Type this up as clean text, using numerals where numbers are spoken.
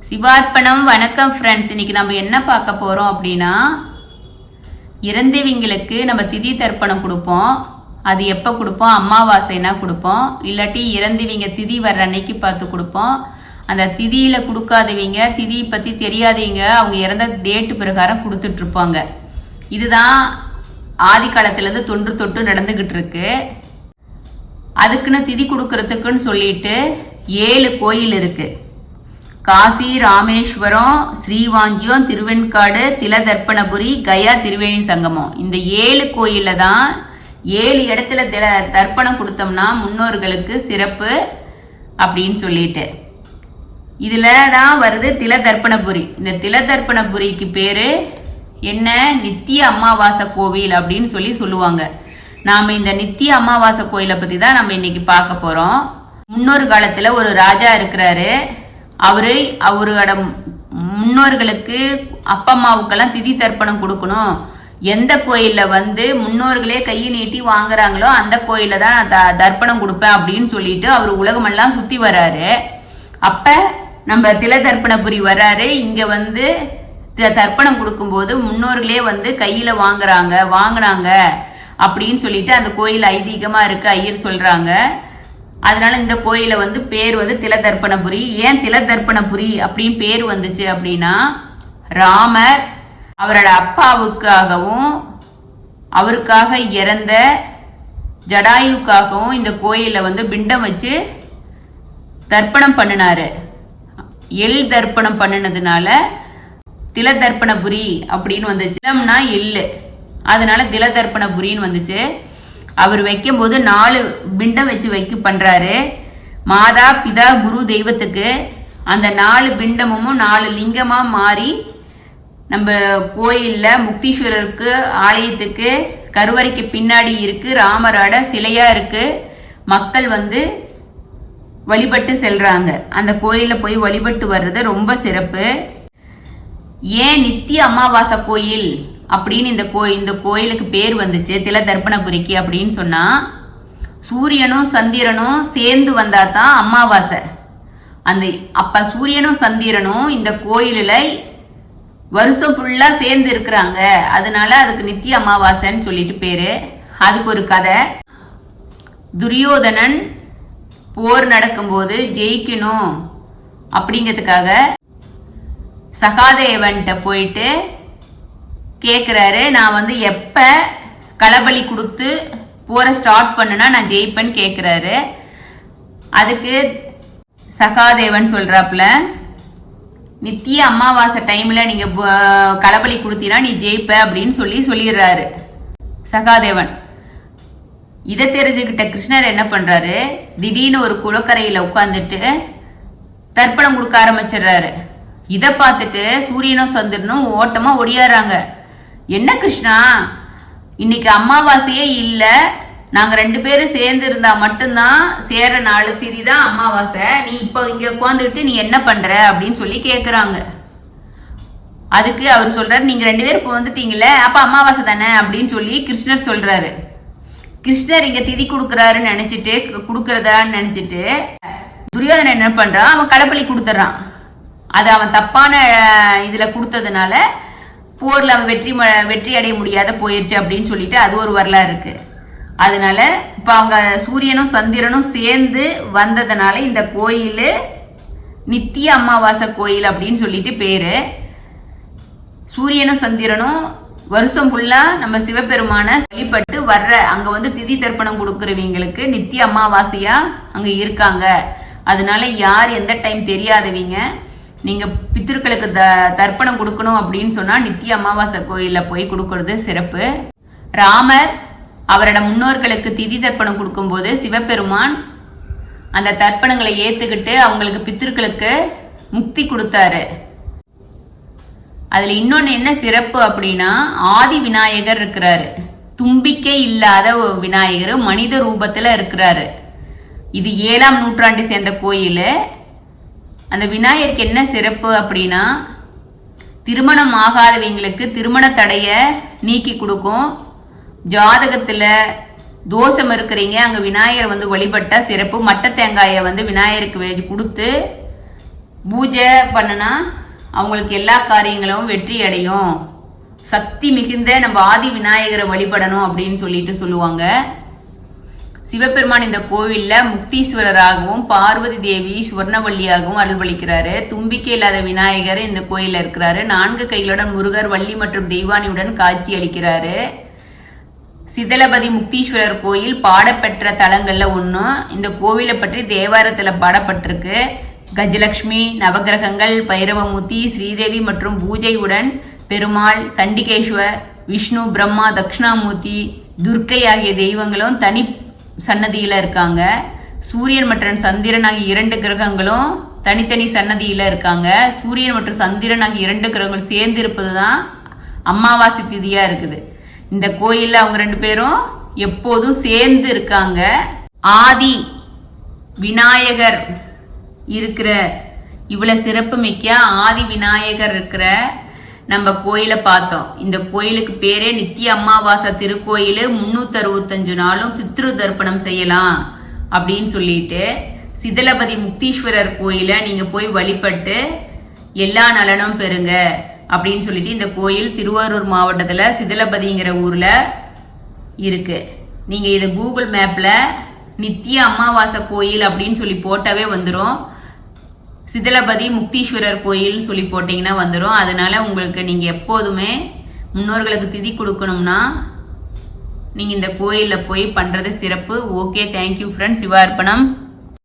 சிவார்ப்பணம். வணக்கம் ஃப்ரெண்ட்ஸ். இன்னைக்கு நம்ம என்ன பார்க்க போகிறோம் அப்படின்னா, இறந்தவங்களுக்கு நம்ம திதி தர்ப்பணம் கொடுப்போம். அது எப்போ கொடுப்போம்? அமாவாசைனா கொடுப்போம், இல்லாட்டி இறந்தவங்க திதி வர்ற அன்னைக்கு பார்த்து கொடுப்போம். அந்த திதியில் கொடுக்காதவங்க, திதி பற்றி தெரியாதவங்க, அவங்க இறந்த டேட்டு பிரகாரம் கொடுத்துட்ருப்பாங்க. இதுதான் ஆதி காலத்துலேருந்து தொன்று தொட்டு நடந்துக்கிட்டு இருக்கு. அதுக்குன்னு திதி கொடுக்கறதுக்குன்னு சொல்லிட்டு 7 கோயில் இருக்குது. காசி, ராமேஸ்வரம், ஸ்ரீவாஞ்சியம், திருவெண்காடு, திலதர்ப்பணபுரி, கயா, திருவேணி சங்கமம். இந்த 7 கோயிலில் தான் 7 இடத்துல தர்ப்பணம் கொடுத்தோம்னா முன்னோர்களுக்கு சிறப்பு அப்படின்னு சொல்லிட்டு இதில் தான் வருது திலதர்ப்பணபுரி. இந்த திலதர்ப்பணபுரிக்கு பேர் என்ன? நித்திய அமாவாசை கோவில் அப்படின்னு சொல்லுவாங்க. நாம் இந்த நித்திய அமாவாசை கோயிலை பற்றி தான் நம்ம இன்னைக்கு பார்க்க போகிறோம். முன்னொரு காலத்தில் ஒரு ராஜா இருக்கிறாரு. அவரோட முன்னோர்களுக்கு அப்பா அம்மாவுக்கெல்லாம் திதி தர்ப்பணம் கொடுக்கணும். எந்த கோயிலில் முன்னோர்களே கையை நீட்டி வாங்குறாங்களோ அந்த கோயிலில் தான் நான் தர்ப்பணம் கொடுப்பேன் அப்படின்னு சொல்லிட்டு அவர் உலகமெல்லாம் சுற்றி வர்றாரு. அப்போ நம்ம திலதர்ப்பணபுரி வர்றாரு. இங்கே தர்ப்பணம் கொடுக்கும்போது முன்னோர்களே கையில் வாங்கினாங்க அப்படின்னு சொல்லிட்டு அந்த கோயில் ஐதீகமாக இருக்குது, ஐயர் சொல்கிறாங்க. அதனால இந்த கோயிலை பேர் திலதர்ப்பணபுரி. ஏன் திலதர்ப்பணபுரி அப்படின்னு பேர் வந்துச்சு அப்படின்னா, ராமர் அவரோட அப்பாவுக்காகவும் அவருக்காக இறந்த ஜடாயுக்காகவும் இந்த கோயிலில் பிண்டம் வச்சு தர்ப்பணம் பண்ணினாரு. எள் தர்ப்பணம் பண்ணினதுனால திலதர்ப்பணபுரி அப்படின்னு வந்துச்சு. திலம்னா எள்ளு, அதனால திலதர்ப்பணபுரின்னு வந்துச்சு. அவர் வைக்கும்போது 4 பிண்டம் வச்சு பண்றாரு. மாதா, பிதா, குரு தெய்வத்துக்கு அந்த 4 பிண்டமும் 4 லிங்கமா மாறி நம்ம கோயில்ல முக்தீஸ்வரருக்கு ஆலயத்துக்கு கருவறைக்கு பின்னாடி இருக்கு. ராமரோட சிலையா இருக்கு. மக்கள் வழிபட்டு செல்றாங்க. அந்த கோயில போய் வழிபட்டு வர்றது ரொம்ப சிறப்பு. ஏன் நித்திய அமாவாசை கோயில் அப்படின்னு இந்த கோயிலுக்கு பேர் வந்துச்சு திலதர்ப்பணபுரிக்கு அப்படின்னு சொன்னா, சூரியனும் சந்திரனும் சேர்ந்து வந்தா தான் அமாவாசை. அப்ப சூரியனும் சந்திரனும் இந்த கோயிலில் வருஷம் ஃபுல்லா சேர்ந்து இருக்கிறாங்க. அதனால அதுக்கு நித்திய அமாவாசைன்னு சொல்லிட்டு பேரு. அதுக்கு ஒரு கதை. துரியோதனன் போர் நடக்கும்போது ஜெயிக்கணும் அப்படிங்கிறதுக்காக சகாதேவன்கிட்ட போயிட்டு கேட்குறாரு, நான் எப்போ களபலி கொடுத்து போரை ஸ்டார்ட் பண்ணுனா நான் ஜெயிப்பேன்னு கேட்குறாரு. அதுக்கு சகாதேவன் சொல்கிறாப்புல, நித்திய அமாவாசை டைமில் நீங்கள் களபலி கொடுத்தீங்கன்னா நீ ஜெயிப்ப அப்படின்னு சொல்லிடுறாரு சகாதேவன். இதை தெரிஞ்சுக்கிட்ட கிருஷ்ணர் என்ன பண்ணுறாரு, திடீர்னு ஒரு குளக்கரையில் உட்காந்துட்டு தர்ப்பணம் கொடுக்க ஆரம்பிச்சிடுறாரு. இதை பார்த்துட்டு சூரியனும் சந்திரனும் ஓட்டமாக ஒடியாடுறாங்க. என்ன கிருஷ்ணா, இன்னைக்கு அமாவாசையே இல்லை, நாங்கள் 2 பேரும் சேர்ந்து இருந்தா மட்டும்தான் சேர 4 திதி தான் அமாவாசை, நீ இப்போ இங்கே உட்காந்துக்கிட்டு நீ என்ன பண்ற அப்படின்னு சொல்லி கேட்குறாங்க. அதுக்கு அவர் சொல்றாரு, நீங்க 2 பேரும் இப்போ வந்துட்டீங்களே, அப்ப அமாவாசை தானே அப்படின்னு சொல்லி கிருஷ்ணர் சொல்றாரு. கிருஷ்ணர் இங்க திதி கொடுக்கறதான்னு நினைச்சிட்டு துரியோதனன் என்ன பண்றான், அவன் களப்பலி கொடுத்துட்றான். அது அவன் தப்பான இதுல கொடுத்ததுனால போர்ல அவன் வெற்றி அடைய முடியாத போயிருச்சு அப்படின்னு சொல்லிட்டு அது ஒரு வரலாறு இருக்கு. அதனால இப்ப அவங்க சூரியனும் சந்திரனும் சேர்ந்து வந்ததுனால இந்த கோயில் நித்திய அமாவாசை கோயில் அப்படின்னு சொல்லிட்டு பேரு. சூரியனும் சந்திரனும் வருஷம் ஃபுல்லா நம்ம சிவபெருமான வழிபட்டு வர்ற அங்க திதி தர்ப்பணம் கொடுக்குறவங்களுக்கு நித்திய அமாவாசையா அங்க இருக்காங்க. அதனால யார் எந்த டைம் தெரியாதவங்க நீங்க பித்திருக்களுக்கு தர்ப்பணம் கொடுக்கணும் அப்படின்னு சொன்னா நித்திய அமாவாசை கோயில்ல போய் கொடுக்கறது சிறப்பு. ராமர் அவரோட முன்னோர்களுக்கு திதி தர்ப்பணம் கொடுக்கும்போது சிவபெருமான் அந்த தர்ப்பணங்களை ஏத்துக்கிட்டு அவங்களுக்கு பித்திருக்களுக்கு முக்தி கொடுத்தாரு. அதுல இன்னொன்னு என்ன சிறப்பு அப்படின்னா, ஆதி விநாயகர் இருக்கிறாரு. தும்பிக்கை இல்லாத விநாயகர் மனித ரூபத்துல இருக்கிறாரு. இது 7ஆம் நூற்றாண்டை சேர்ந்த கோயில். அந்த விநாயகருக்கு என்ன சிறப்பு அப்படின்னா, திருமணம் ஆகாதவங்களுக்கு திருமண தடைய நீக்கி கொடுக்கும். ஜாதகத்துல தோஷம் இருக்கிறீங்க அங்க விநாயகர் வழிபட்டா சிறப்பு. மட்ட தேங்காயை விநாயகருக்கு கொடுத்து பூஜை பண்ணுனா அவங்களுக்கு எல்லா காரியங்களும் வெற்றி அடையும், சக்தி மிகுந்த நம்ம ஆதி விநாயகரை வழிபடணும் அப்படின்னு சொல்லிட்டு சொல்லுவாங்க. சிவபெருமான் இந்த கோவில்ல முக்தீஸ்வரராகவும் பார்வதி தேவி சுவர்ணவல்லியாகவும் அருள்வளிக்கிறாரு. தும்பிக்கை இல்லாத விநாயகர் இந்த கோயில்ல இருக்கிறாரு. 4 கைகளுடன் முருகர், வள்ளி மற்றும் தெய்வானியுடன் காட்சி அளிக்கிறாரு. சிதலபதி முக்தீஸ்வரர் கோயில் பாடப்பெற்ற தலங்கள்ல ஒன்று. இந்த கோவிலை பற்றி தேவாரத்துல பாடப்பட்டிருக்கு. கஜலட்சுமி, நவகிரகங்கள், பைரவமூர்த்தி, ஸ்ரீதேவி மற்றும் பூஜையுடன் பெருமாள், சண்டிகேஸ்வர், விஷ்ணு, பிரம்மா, தட்சிணாமூர்த்தி, துர்க்கை ஆகிய தெய்வங்களும் தனி சன்னதியில இருக்காங்க. சூரியன் மற்றும் சந்திரன் ஆகிய 2 கிரகங்களும் தனித்தனி சன்னதியில இருக்காங்க. சூரியன் மற்றும் சந்திரன் ஆகிய 2 கிரகங்கள் சேர்ந்து இருப்பது தான் அமாவாசை திதியா இருக்குது. இந்த கோயில்ல அவங்க 2 பேரும் எப்போதும் சேர்ந்து இருக்காங்க. ஆதி விநாயகர் இருக்கிற இவ்வளவு சிறப்பு மிக்க ஆதி விநாயகர் இருக்கிற நம்ம கோயிலை பார்த்தோம். இந்த கோயிலுக்கு பேரே நித்திய அமாவாசை திருக்கோயில். 365 நாளும் பித்ரு தர்ப்பணம் செய்யலாம் அப்படின்னு சொல்லிட்டு சிதலபதி முக்தீஸ்வரர் கோயிலை நீங்க போய் வழிபட்டு எல்லா நலனும் பெறுங்க அப்படின்னு சொல்லிட்டு இந்த கோயில் திருவாரூர் மாவட்டத்துல சிதலபதிங்கிற ஊர்ல இருக்கு. நீங்க இதை கூகுள் மேப்ல நித்திய அமாவாசை கோயில் அப்படின்னு சொல்லி போட்டாவே வந்துடும். சிதலபதி முக்தீஸ்வரர் கோயில் சொல்லி போட்டிங்கன்னா வந்துடும். அதனால உங்களுக்கு நீங்கள் எப்போதுமே முன்னோர்களுக்கு திதி கொடுக்கணும்னா நீங்கள் இந்த கோயிலில் போய் பண்ணுறது சிறப்பு. Okay, thank you friends. சிவார்ப்பணம்.